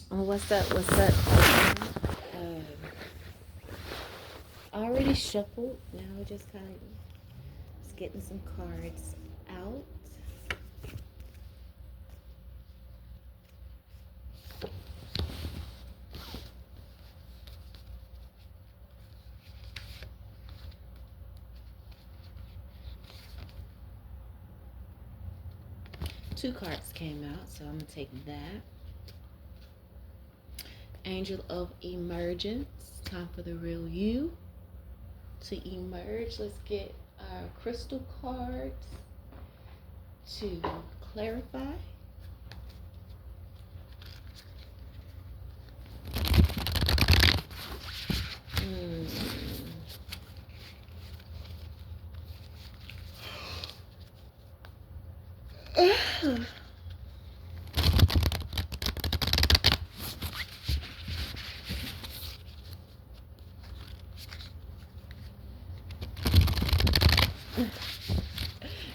What's up? What's up? Um, already shuffled. Now we're just kind of just getting some cards out. Two cards came out, so I'm gonna take that. Angel of Emergence. Time for the real you to emerge. Let's get our crystal cards to clarify. Hmm.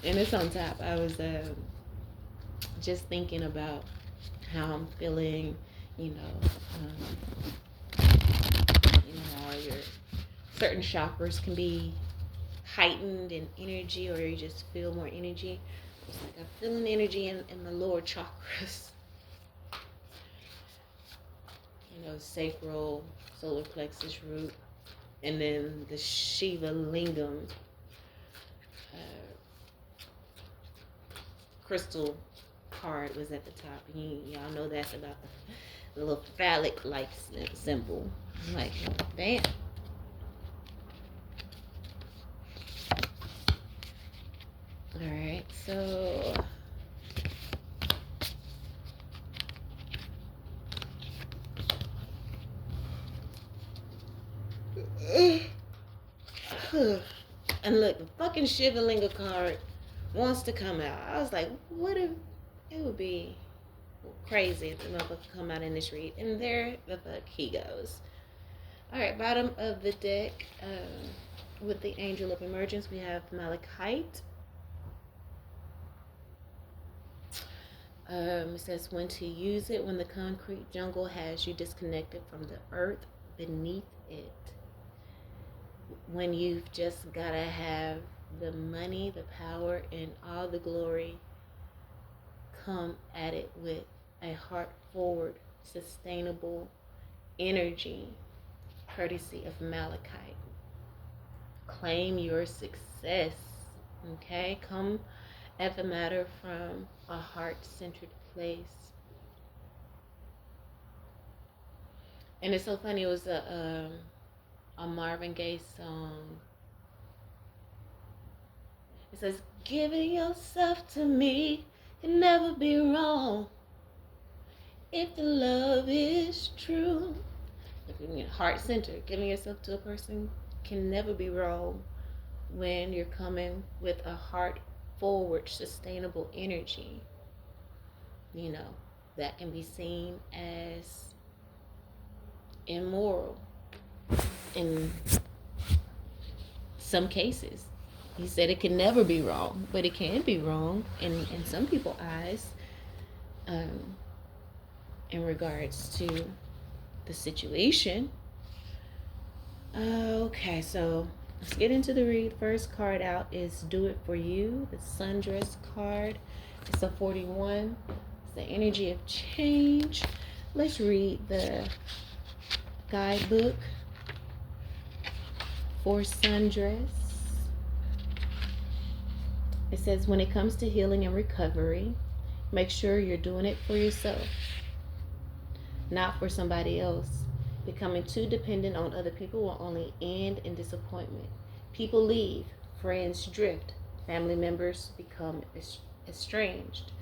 And it's on top. I was just thinking about how I'm feeling, you know, how your certain chakras can be heightened in energy, or you just feel more energy. It's like I'm feeling energy in the lower chakras, sacral, solar plexus, root, and then the Shiva Lingam crystal card was at the top. And y'all know that's about the little phallic-like symbol. I'm like, damn. All right, so and look, the fucking Shivalinga card wants to come out. I was like, what if it would be crazy if the motherfucker come out in this read? And there the fuck he goes. All right, bottom of the deck, with the Angel of Emergence, we have Malachite. It says when to use it: when the concrete jungle has you disconnected from the earth beneath it. When you've just gotta have the money, the power, and all the glory, come at it with a heart forward, sustainable energy, courtesy of Malachite. Claim your success. Okay? Come at the matter from a heart-centered place. And it's so funny, it was a Marvin Gaye song. It says, giving yourself to me can never be wrong if the love is true. Heart-centered, giving yourself to a person can never be wrong when you're coming with a heart-forward, sustainable energy. That can be seen as immoral in some cases. He said it can never be wrong, but it can be wrong in some people's eyes, in regards to the situation. Okay, so let's get into the read. First card out is Do It For You, the Sundress card. It's a 41. It's the energy of change. Let's read the guidebook for sundress. It says, when it comes to healing and recovery, make sure you're doing it for yourself, not for somebody else. Becoming too dependent on other people will only end in disappointment. People leave, friends drift, family members become estranged.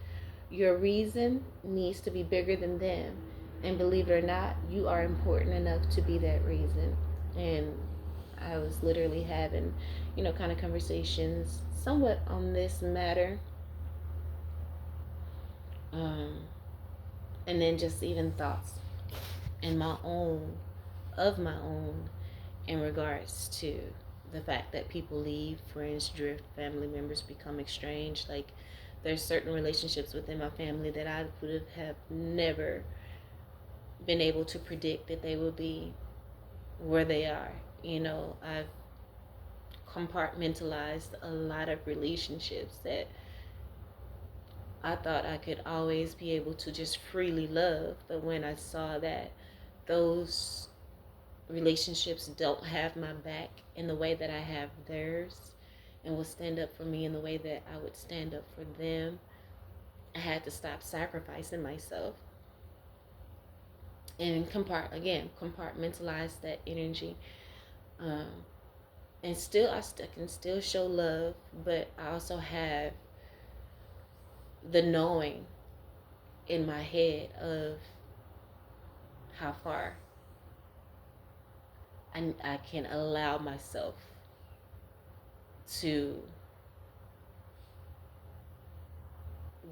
Your reason needs to be bigger than them. And believe it or not, you are important enough to be that reason. And I was literally having, kind of conversations somewhat on this matter. And then just even thoughts of my own, in regards to the fact that people leave, friends drift, family members become estranged. Like, there's certain relationships within my family that I would have never been able to predict that they will be where they are. I've compartmentalized a lot of relationships that I thought I could always be able to just freely love. But when I saw that those relationships don't have my back in the way that I have theirs and will stand up for me in the way that I would stand up for them, I had to stop sacrificing myself and compartmentalize that energy. Um, and still, I can still show love, but I also have the knowing in my head of how far I can allow myself to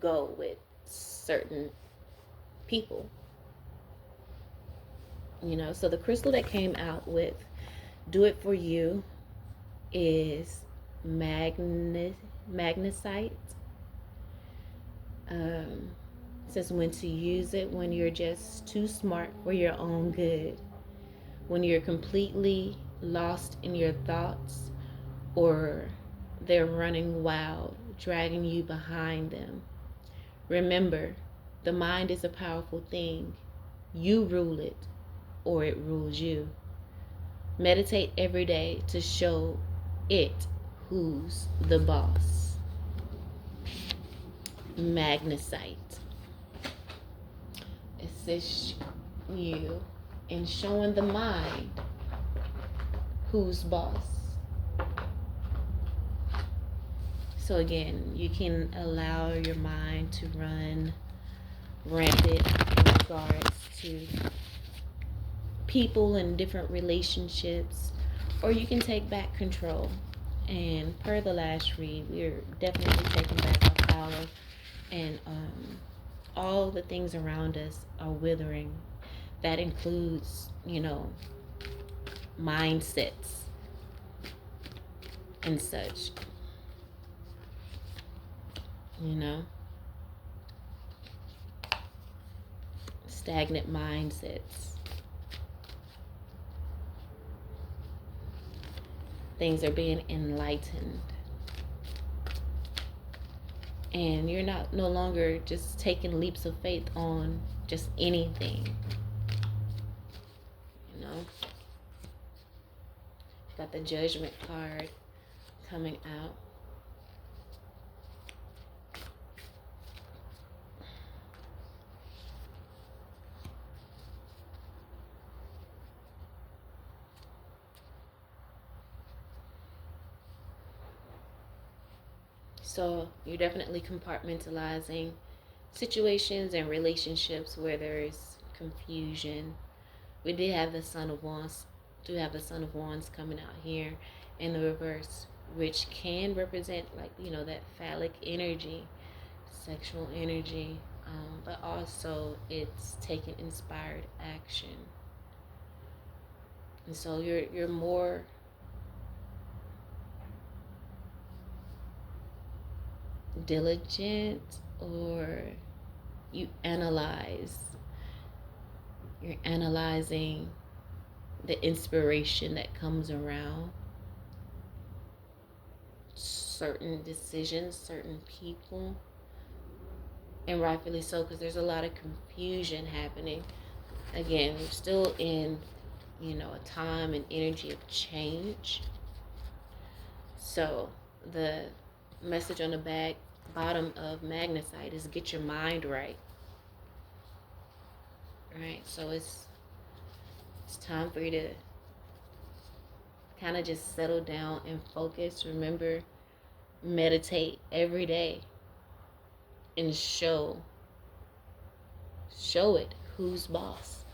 go with certain people. So the crystal that came out with Do It For You is magnesite. Says when to use it: when you're just too smart for your own good, when you're completely lost in your thoughts, or they're running wild, dragging you behind them. Remember, the mind is a powerful thing. You rule it, or it rules you. Meditate every day to show it who's the boss. Magnesite assists you in showing the mind who's boss. So again, you can allow your mind to run rampant in regards to people and different relationships, or you can take back control. And per the last read, we're definitely taking back our power, and all the things around us are withering. That includes, mindsets and such. Stagnant mindsets. Things are being enlightened. And you're no longer just taking leaps of faith on just anything. Got the Judgment card coming out. So you're definitely compartmentalizing situations and relationships where there is confusion. We did have the Son of Wands. Do have the Son of Wands coming out here in the reverse, which can represent that phallic energy, sexual energy, but also it's taking inspired action. And so you're more diligent, or you're analyzing the inspiration that comes around certain decisions, certain people, and rightfully so, because there's a lot of confusion happening. Again, we're still in a time and energy of change. So the message on the bottom of magnesite is get your mind right. Right? So it's time for you to kind of just settle down and focus. Remember, meditate every day and show it who's boss.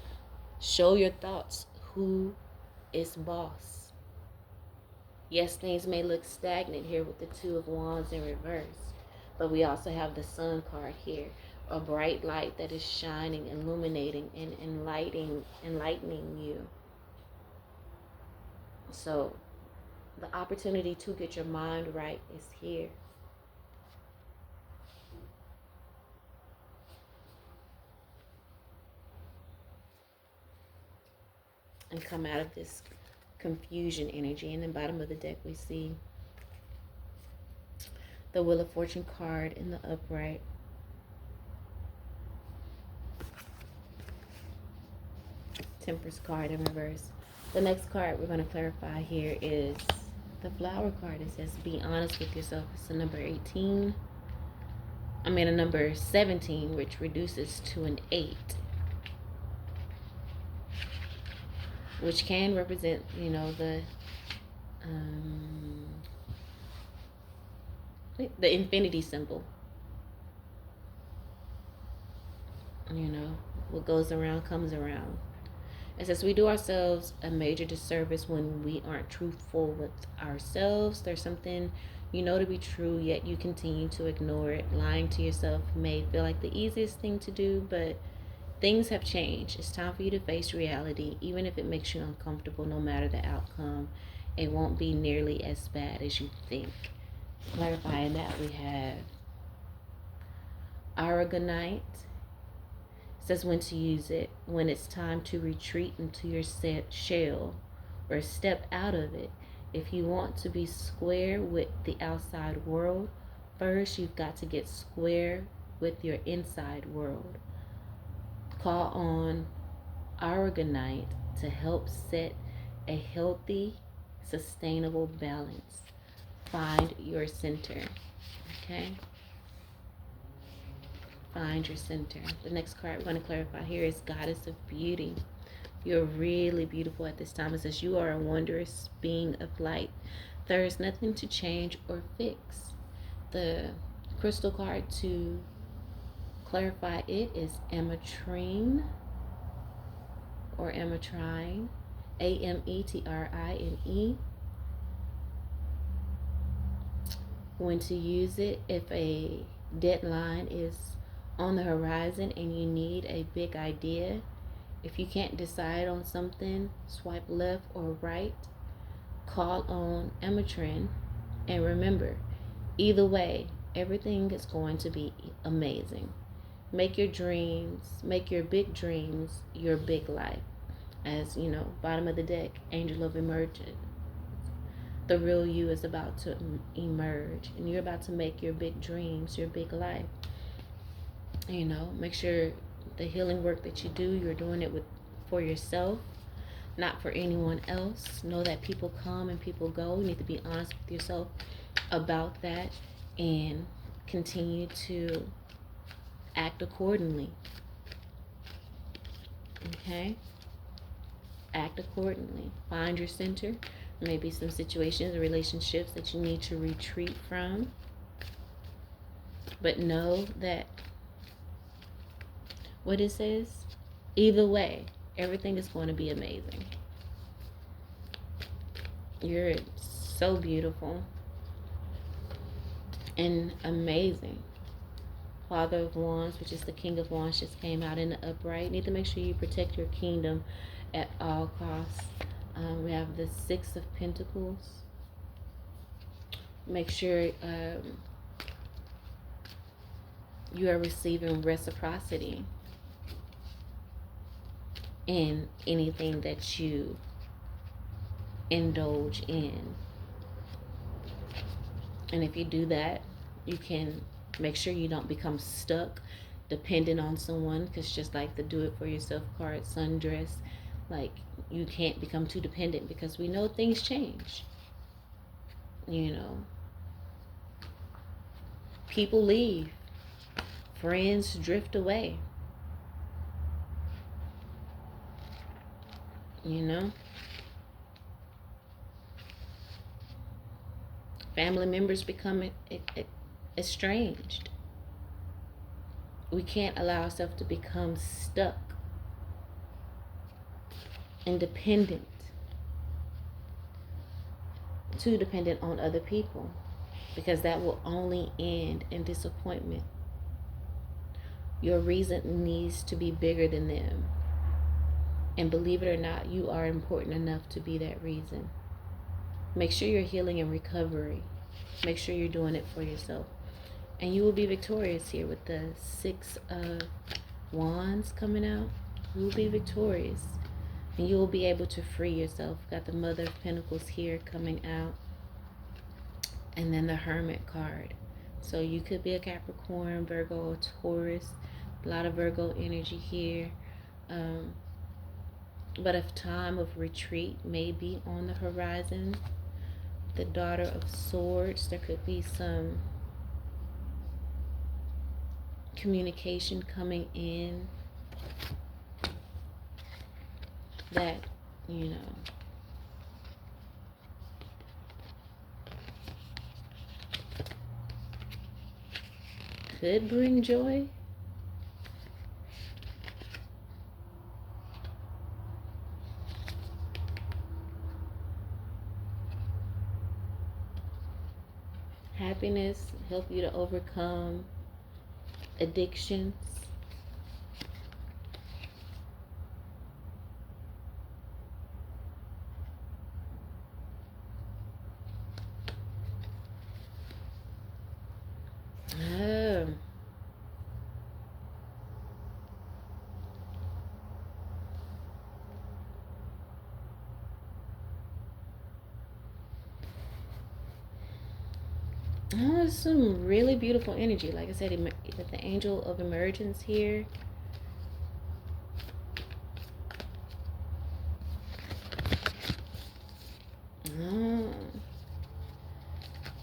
Show your thoughts who is boss. Yes, things may look stagnant here with the Two of Wands in reverse, but we also have the Sun card here, a bright light that is shining, illuminating, and enlightening you. So the opportunity to get your mind right is here. and come out of this confusion energy. In the bottom of the deck, we see the Wheel of Fortune card in the upright. Temperance card in reverse. The next card we're going to clarify here is the Flower card. It says be honest with yourself. It's a number 18. I mean a number 17, which reduces to an 8. Which can represent, you know, the infinity symbol. You know, what goes around comes around. It says we do ourselves a major disservice when we aren't truthful with ourselves. There's something you know to be true, yet you continue to ignore it. Lying to yourself may feel like the easiest thing to do, but things have changed. It's time for you to face reality, even if it makes you uncomfortable. No matter the outcome, it won't be nearly as bad as you think. Clarifying that, we have Aragonite. Says when to use it, when it's time to retreat into your shell or step out of it. If you want to be square with the outside world, first you've got to get square with your inside world. Call on Aragonite to help set a healthy, sustainable balance. Find your center. Okay? Find your center. The next card we're going to clarify here is Goddess of Beauty. You're really beautiful at this time. It says you are a wondrous being of light. There is nothing to change or fix. The crystal card to clarify it is Ametrine or Ametrine. Ametrine. When to use it, if a deadline is on the horizon and you need a big idea. If you can't decide on something, swipe left or right. Call on Ametrine. And remember, either way, everything is going to be amazing. Make your big dreams, your big life. As you know, bottom of the deck, Angel of Emergence. The real you is about to emerge, and you're about to make your big dreams, your big life. You know, make sure the healing work that you do, you're doing it for yourself, not for anyone else. Know that people come and people go. You need to be honest with yourself about that and continue to act accordingly. Okay? Act accordingly. Find your center. Maybe some situations or relationships that you need to retreat from. But know that what it says, either way, everything is going to be amazing. You're so beautiful and amazing. Father of Wands, which is the King of Wands, just came out in the upright. You need to make sure you protect your kingdom at all costs. We have the Six of Pentacles. Make sure you are receiving reciprocity in anything that you indulge in. And if you do that, you can make sure you don't become stuck, dependent on someone, because just like the do it for yourself card, sundress, like you can't become too dependent because we know things change. You know, people leave, friends drift away. You know, family members become estranged. We can't allow ourselves to become stuck and dependent, too dependent on other people, because that will only end in disappointment. Your reason needs to be bigger than them. And believe it or not, you are important enough to be that reason. Make sure you're healing and recovery. Make sure you're doing it for yourself. And you will be victorious here with the Six of Wands coming out. You will be victorious. And you will be able to free yourself. Got the Mother of Pentacles here coming out. And then the Hermit card. So you could be a Capricorn, Virgo, or Taurus. A lot of Virgo energy here. But a time of retreat may be on the horizon. The Daughter of Swords. There could be some communication coming in that, you know, could bring joy. Happiness, help you to overcome addictions. Oh. Oh, some really beautiful energy. Like I said, with the Angel of Emergence here. Oh.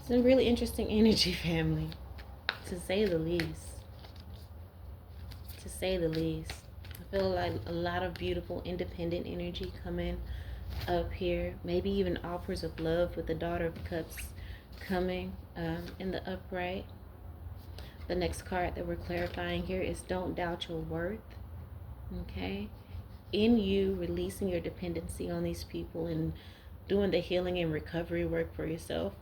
Some really interesting energy, family. To say the least. To say the least. I feel like a lot of beautiful independent energy coming up here. Maybe even offers of love with the Daughter of Cups coming in the upright. The next card that we're clarifying here is Don't Doubt Your Worth. Okay? In you releasing your dependency on these people and doing the healing and recovery work for yourself,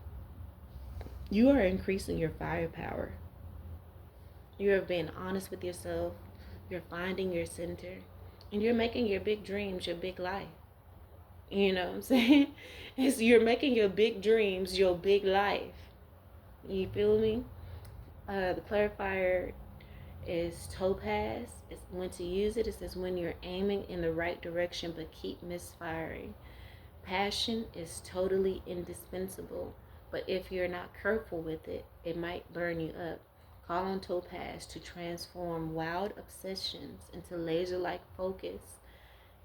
you are increasing your firepower. You are being honest with yourself. You're finding your center. And you're making your big dreams your big life. You know what I'm saying? You're making your big dreams your big life. You feel me? The clarifier is topaz. It's when to use it. It says when you're aiming in the right direction but keep misfiring. Passion is totally indispensable, but if you're not careful with it, it might burn you up. Call on topaz to transform wild obsessions into laser-like focus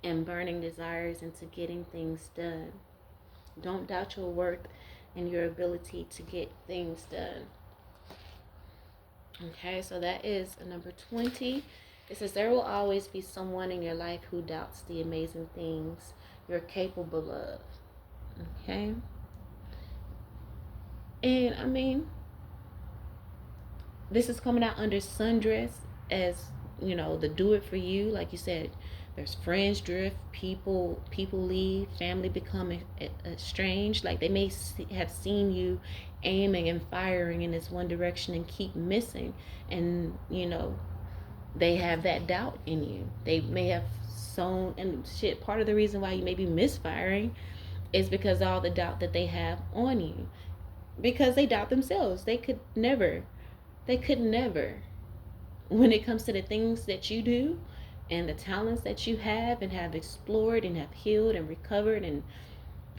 and burning desires into getting things done. Don't doubt your worth and your ability to get things done. Okay, so that is a number 20. It says there will always be someone in your life who doubts the amazing things you're capable of. Okay? And I mean, this is coming out under sundress as, you know, the do it for you. Like you said, there's friends drift, people leave, family become estranged. Like they may have seen you aiming and firing in this one direction and keep missing, and you know they have that doubt in you. They may have sown, and shit, part of the reason why you may be misfiring is because all the doubt that they have on you, because they doubt themselves. They could never, when it comes to the things that you do and the talents that you have and have explored and have healed and recovered and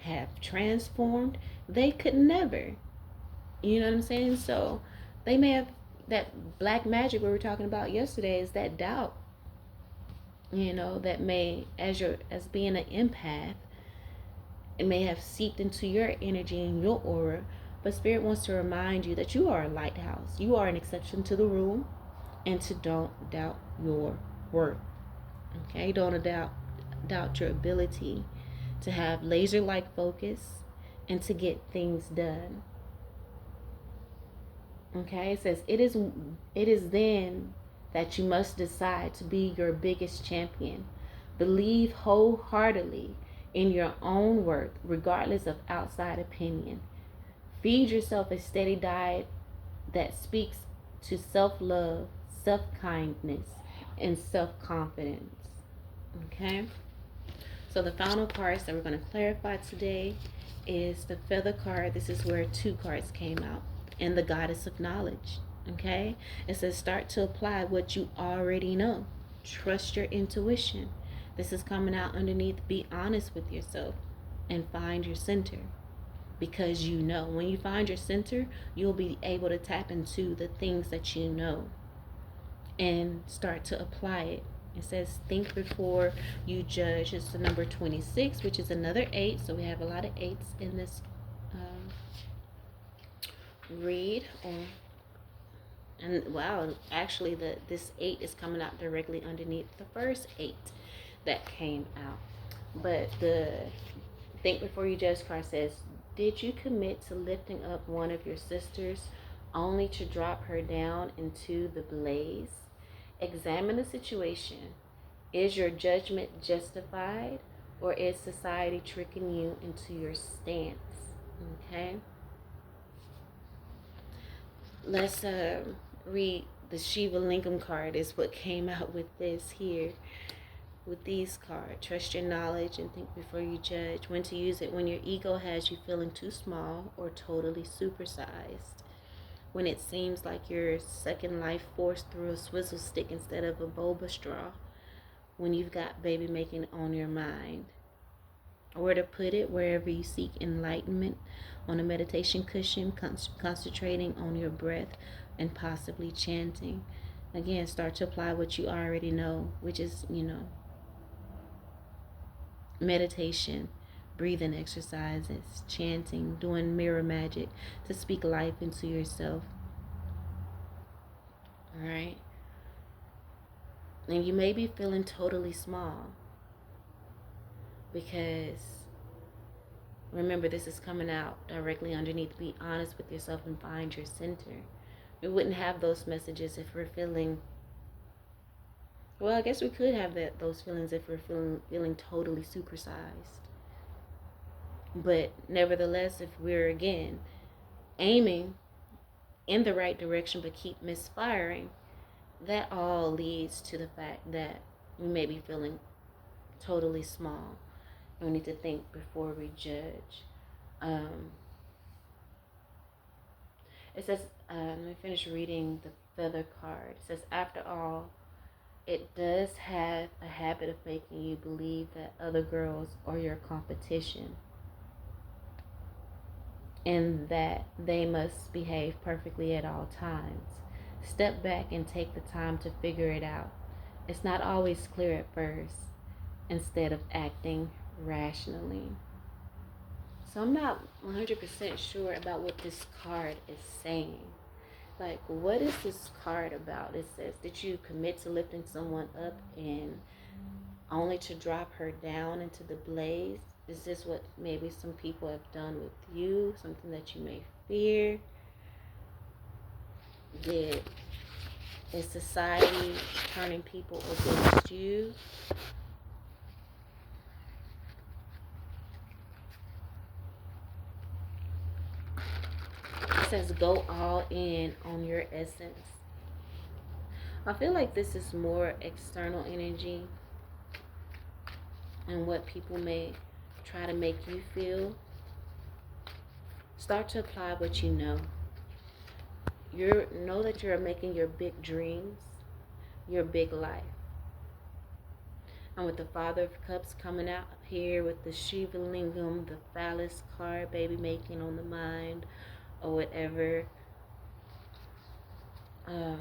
have transformed, they could never. You know what I'm saying? So they may have that black magic we were talking about yesterday, is that doubt, you know, that may, as being an empath, it may have seeped into your energy and your aura. But Spirit wants to remind you that you are a lighthouse. You are an exception to the rule, and to don't doubt your worth. Okay, don't doubt your ability to have laser-like focus and to get things done. Okay, it says it is then that you must decide to be your biggest champion. Believe wholeheartedly in your own worth, regardless of outside opinion. Feed yourself a steady diet that speaks to self-love, self-kindness, and self-confidence. Okay? So the final cards that we're going to clarify today is the Feather card. This is where 2 cards came out. And the Goddess of Knowledge. Okay? It says start to apply what you already know. Trust your intuition. This is coming out underneath. Be honest with yourself and find your center. Because you know, when you find your center, you'll be able to tap into the things that you know and start to apply it. It says think before you judge. It's the number 26, which is another 8. So we have a lot of 8s in this read. And wow, actually this 8 is coming out directly underneath the first 8 that came out. But the think before you judge card says, did you commit to lifting up one of your sisters only to drop her down into the blaze? Examine the situation. Is your judgment justified, or is society tricking you into your stance? Okay. Let's read the Shiva Lingam card is what came out with this here. With these cards, trust your knowledge and think before you judge. When to use it: when your ego has you feeling too small or totally supersized. When it seems like you're sucking life force through a swizzle stick instead of a boba straw. When you've got baby making on your mind. Or to put it, wherever you seek enlightenment, on a meditation cushion, concentrating on your breath and possibly chanting. Again, start to apply what you already know, which is, meditation, breathing exercises, chanting, doing mirror magic to speak life into yourself. All right. And you may be feeling totally small because remember, this is coming out directly underneath. Be honest with yourself and find your center. We wouldn't have those messages if we're feeling, well, I guess we could have those feelings if we're feeling totally supersized. But nevertheless, if we're, again, aiming in the right direction but keep misfiring, that all leads to the fact that we may be feeling totally small. We need to think before we judge. It says, let me finish reading the feather card. It says, after all, it does have a habit of making you believe that other girls are your competition and that they must behave perfectly at all times. Step back and take the time to figure it out. It's not always clear at first, instead of acting rationally. So I'm not 100% sure about what this card is saying. Like, what is this card about? It says, did you commit to lifting someone up and only to drop her down into the blaze? Is this what maybe some people have done with you? Something that you may fear? Is society turning people against you? It says go all in on your essence. I feel like this is more external energy and what people may try to make you feel. Start to apply what you know. Know that you're making your big dreams your big life. And with the Father of Cups coming out here with the Shiva Lingam, the phallus card, baby making on the mind, or whatever. And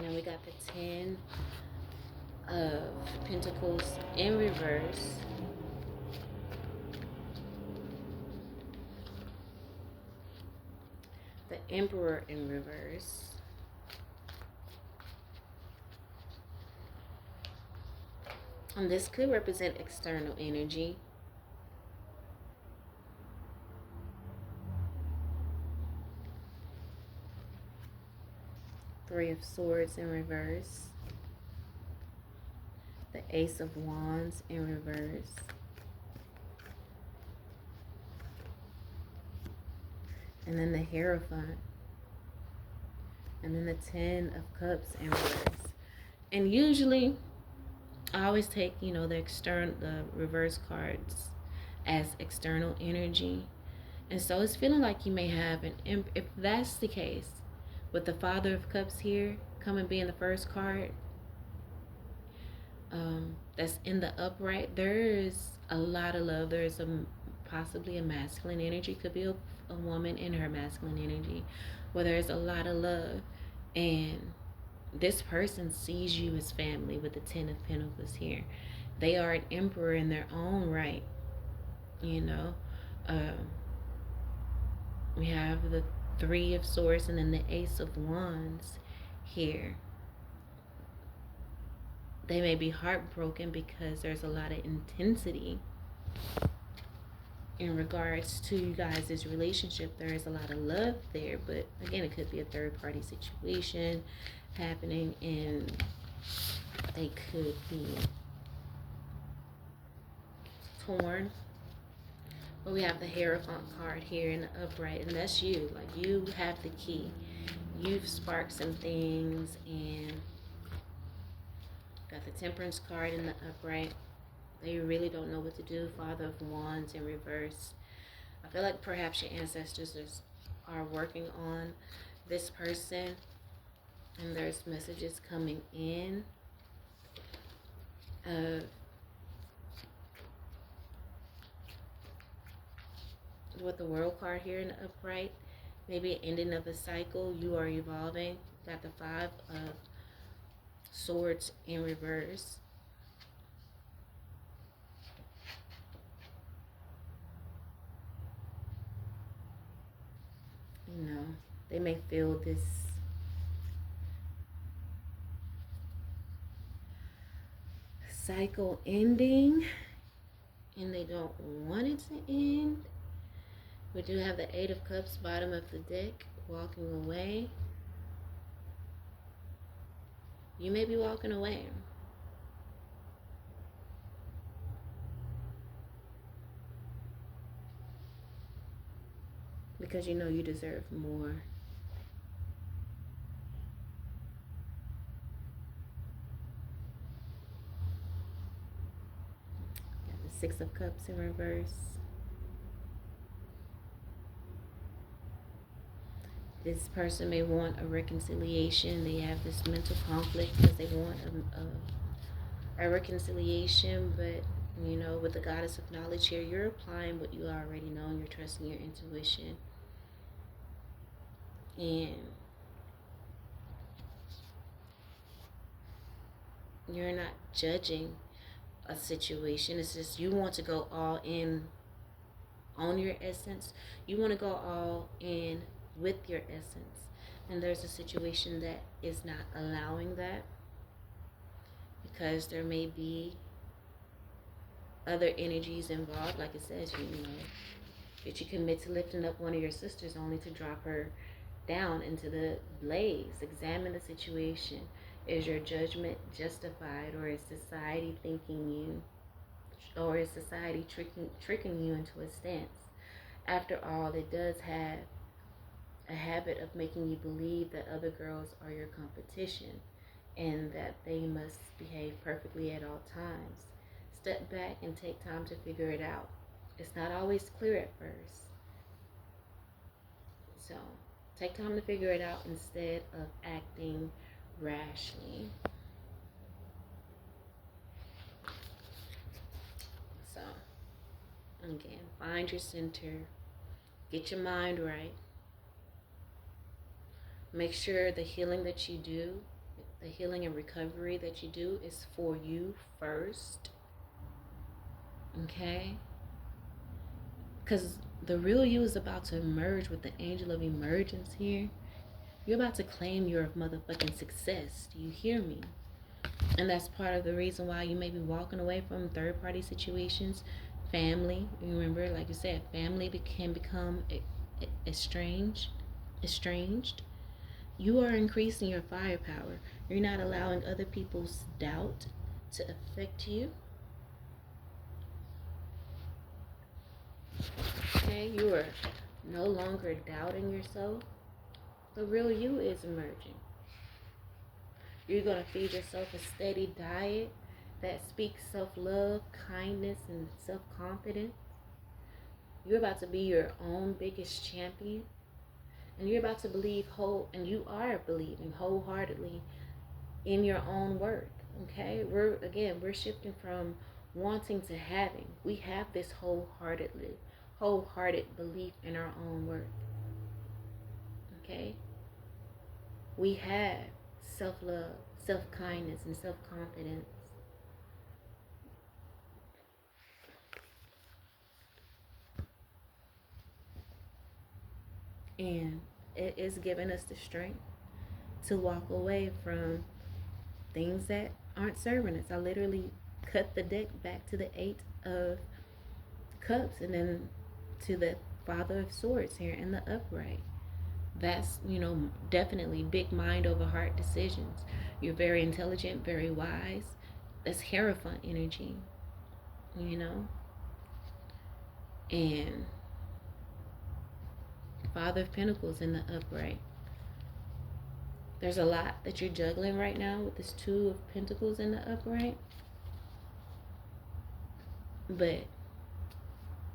then we got the 10 of Pentacles in reverse. The Emperor in reverse. And this could represent external energy. Three of Swords in reverse. The Ace of Wands in reverse. And then the Hierophant. And then the 10 of Cups in reverse. And usually, I always take, the reverse cards as external energy. And so it's feeling like you may have if that's the case, with the Father of Cups here coming being the first card, that's in the upright, there's a lot of love. There's possibly a masculine energy, could be a woman in her masculine energy, where there's a lot of love, and this person sees you as family with the Ten of Pentacles here. They are an emperor in their own right, you know. Um, we have the Three of Swords and then the Ace of Wands here. They may be heartbroken because there's a lot of intensity in regards to you guys' relationship. There is a lot of love there, but again, it could be a third party situation happening, and they could be torn. But we have the Hierophant card here in the upright, and that's you. Like, you have the key. You've sparked some things, and got the Temperance card in the upright. They really don't know what to do. Father of Wands in reverse. I feel like perhaps your ancestors are working on this person, and there's messages coming in with the World card here in the upright. Maybe an ending of a cycle. You are evolving. Got the Five of Swords in reverse. You know, they may feel this cycle ending, and they don't want it to end. We do have the Eight of Cups, bottom of the deck, walking away. You may be walking away. Because you know you deserve more. Got the Six of Cups in reverse. This person may want a reconciliation. They have this mental conflict because they want a reconciliation, but you know, with the Goddess of Knowledge here, you're applying what you already know, and you're trusting your intuition. And you're not judging a situation. It's just you want to go all in on your essence. You want to go all in with your essence. And there's a situation that is not allowing that, because there may be other energies involved. Like it says, you know, that you commit to lifting up one of your sisters only to drop her down into the blaze. Examine the situation. Is your judgment justified, or is society thinking you, or is society tricking you into a stance? After all, it does have a habit of making you believe that other girls are your competition and that they must behave perfectly at all times. Step back and take time to figure it out. It's not always clear at first. So take time to figure it out instead of acting rashly. So again, find your center, get your mind right. Make sure the healing that you do, the healing and recovery that you do, is for you first. Okay? Because the real you is about to emerge with the angel of emergence here. You're about to claim your motherfucking success. Do you hear me? And that's part of the reason why you may be walking away from third-party situations. Family, remember, like you said, family can become estranged. You are increasing your firepower. You're not allowing other people's doubt to affect you. Okay, you are no longer doubting yourself. The real you is emerging. You're going to feed yourself a steady diet that speaks self-love, kindness, and self-confidence. You're about to be your own biggest champion. And you're about to believe and you are believing wholeheartedly in your own worth. Okay, we're shifting from wanting to having. We have this wholehearted belief in our own worth. Okay, we have self-love, self-kindness, and self-confidence. And it is giving us the strength to walk away from things that aren't serving us. I literally cut the deck back to the Eight of Cups and then to the Father of Swords here in the upright. That's, definitely big mind over heart decisions. You're very intelligent, very wise. That's Hierophant energy, you know? And Father of Pentacles in the upright. There's a lot that you're juggling right now with this Two of Pentacles in the upright. But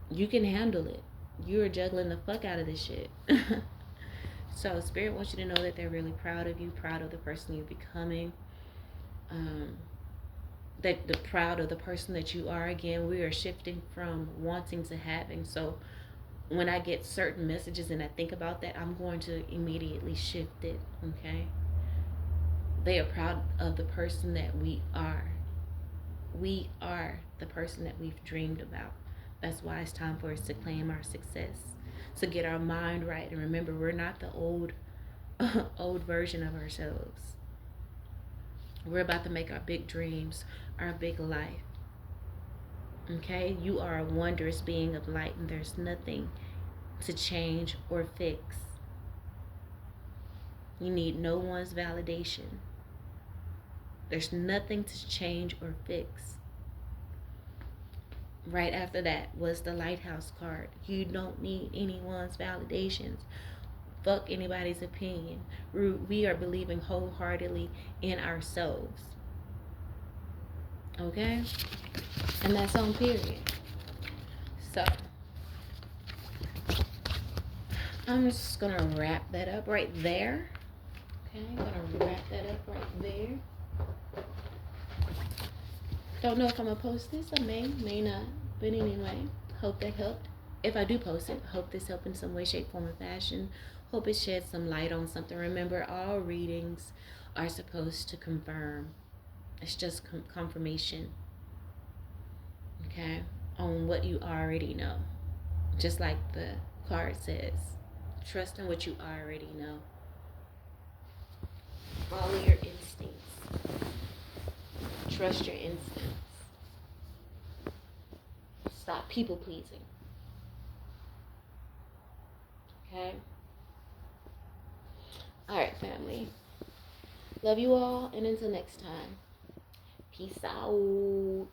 you can handle it. You're juggling the fuck out of this shit. So Spirit wants you to know that they're really proud of you, proud of the person you're becoming. That the proud of the person that you are. Again, we are shifting from wanting to having. So when I get certain messages and I think about that, I'm going to immediately shift it. Okay, they are proud of the person that we are. We are the person that we've dreamed about. That's why it's time for us to claim our success, to get our mind right, and remember, we're not the old version of ourselves. We're about to make our big dreams our big life. Okay, you are a wondrous being of light, and there's nothing to change or fix. You need no one's validation. There's nothing to change or fix. Right after that was the Lighthouse card. You don't need anyone's validations. Fuck anybody's opinion. We are believing wholeheartedly in ourselves. Okay? And that's on period. So I'm just gonna wrap that up right there. Okay, I'm gonna wrap that up right there. Don't know if I'm gonna post this. I may not. But anyway, hope that helped. If I do post it, hope this helped in some way, shape, form, or fashion. Hope it sheds some light on something. Remember, all readings are supposed to confirm. It's just confirmation. Okay, on what you already know. Just like the card says, trust in what you already know. Follow your instincts. Trust your instincts. Stop people pleasing. Okay? Alright, family. Love you all, and until next time. Peace out.